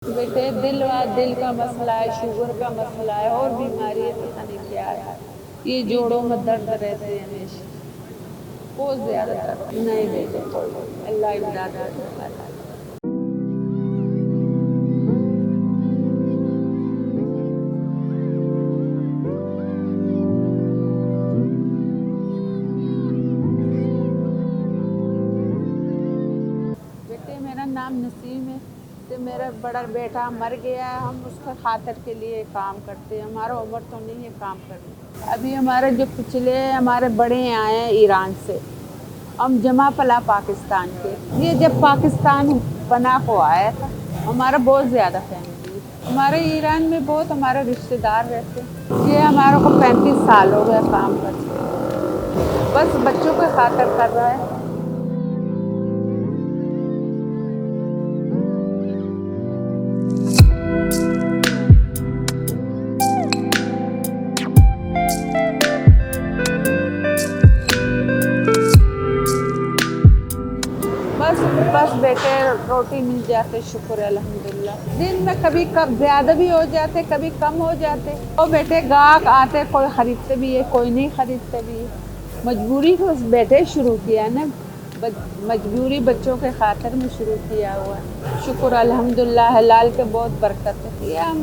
बेटे दिल का मसला है, शुगर का मसला है और बीमारी है, पता नहीं क्या है। ये जोड़ों में दर्द रहते हैं हमेशा, बहुत ज्यादा दर्द। नहीं बेटे, कोई अल्लाह इमदाद करने वाला है। बेटे मेरा नाम नसीम है। तो मेरा बड़ा बेटा मर गया है, हम उसका खातिर के लिए काम करते हैं। हमारा उम्र तो नहीं है काम करने। अभी हमारे जो पिछले हमारे बड़े आए हैं ईरान से, हम जमा पला पाकिस्तान के। ये जब पाकिस्तान बना को आया था, हमारा बहुत ज़्यादा फैमिली है। हमारे ईरान में बहुत हमारे रिश्तेदार रहते हैं। ये हमारे को 35 साल हो गए काम करते, बस बच्चों को खातिर कर रहा है। बस बस बेटे रोटी मिल जाते, शुक्र है अल्हम्दुलिल्लाह। दिन में कभी कब ज़्यादा भी हो जाते, कभी कम हो जाते। और बेटे गाहक आते, कोई खरीदते भी है, कोई नहीं खरीदते भी है। मजबूरी को बेटे शुरू किया ना, मजबूरी बच्चों के खातिर में शुरू किया हुआ है। शुक्र अल्हम्दुलिल्लाह, हलाल के बहुत बरकत है। ये हम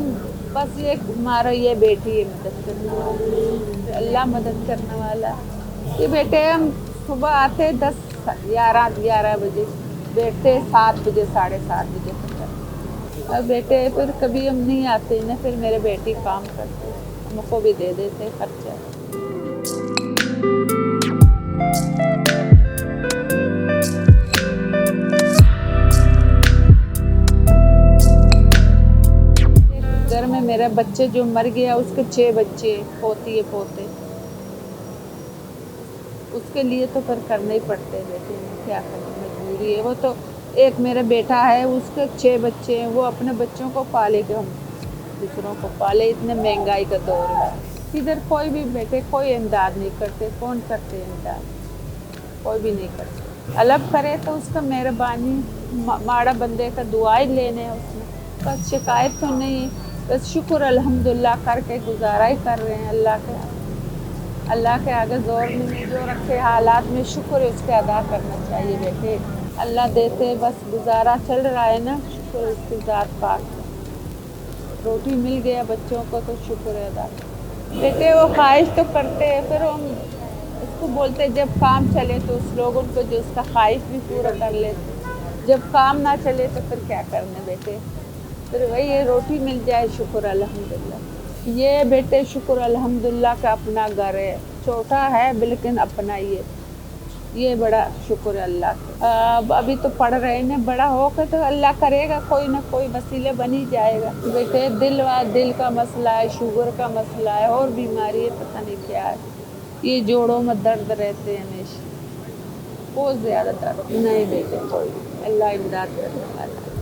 बस ये हमारा ये बेटी है मदद करने वाला, अल्लाह मदद करने वाला। ये बेटे हम सुबह आते 10 11 बजे, बैठते 7 बजे 7:30 बजे तक। अब बेटे फिर कभी हम नहीं आते ना, फिर मेरे बेटी काम करते, हमको भी दे देते खर्चा। घर में मेरा बच्चे जो मर गया, उसके 6 बच्चे, पोती है पोते, उसके लिए तो फिर करने ही पड़ते हैं बेटे, क्या करें, मजबूरी है। वो तो एक मेरा बेटा है, उसके 6 बच्चे हैं, वो अपने बच्चों को पाले के हम दूसरों को पाले। इतने महंगाई का दौर है, इधर कोई भी बेटे कोई इमदाद नहीं करते। कौन करते इमदाद? कोई भी नहीं करते। अलग करे तो उसका मेहरबानी, माड़ा बंदे का दुआ ही लेने हैं उसमें। बस शिकायत तो नहीं, बस शुक्र अल्हम्दुलिल्लाह करके गुजारा ही कर रहे हैं। अल्लाह के आगे जोर में जो रखे हालात में शुक्र है, उसके अदा करना चाहिए बेटे। अल्लाह देते, बस गुजारा चल रहा है ना, शुक्र उसकी ज़ात पाक। रोटी मिल गया बच्चों को तो शुक्र है अदा। बेटे वो ख्वाहिश तो करते हैं, फिर हम उसको बोलते जब काम चले तो उस लोग उनको जो उसका ख्वाहिश भी पूरा कर लेते। जब काम ना चले तो फिर क्या करना बेटे, फिर वही है रोटी मिल जाए शुक्र अल्हम्दुलिल्लाह। ये बेटे शुक्र अल्हम्दुलिल्लाह का अपना घर है, छोटा है लेकिन अपना ही है। ये बड़ा शुक्र है अल्लाह का। अभी तो पढ़ रहे हैं, बड़ा होकर तो अल्लाह करेगा, कोई ना कोई वसीले बन ही जाएगा। बेटे दिल का मसला है, शुगर का मसला है और बीमारी है, पता नहीं क्या है। ये जोड़ों में दर्द रहते हैं हमेशा, बहुत ज़्यादा दर्द। नहीं बेटे, कोई अल्लाह इमदाद करने वाला है।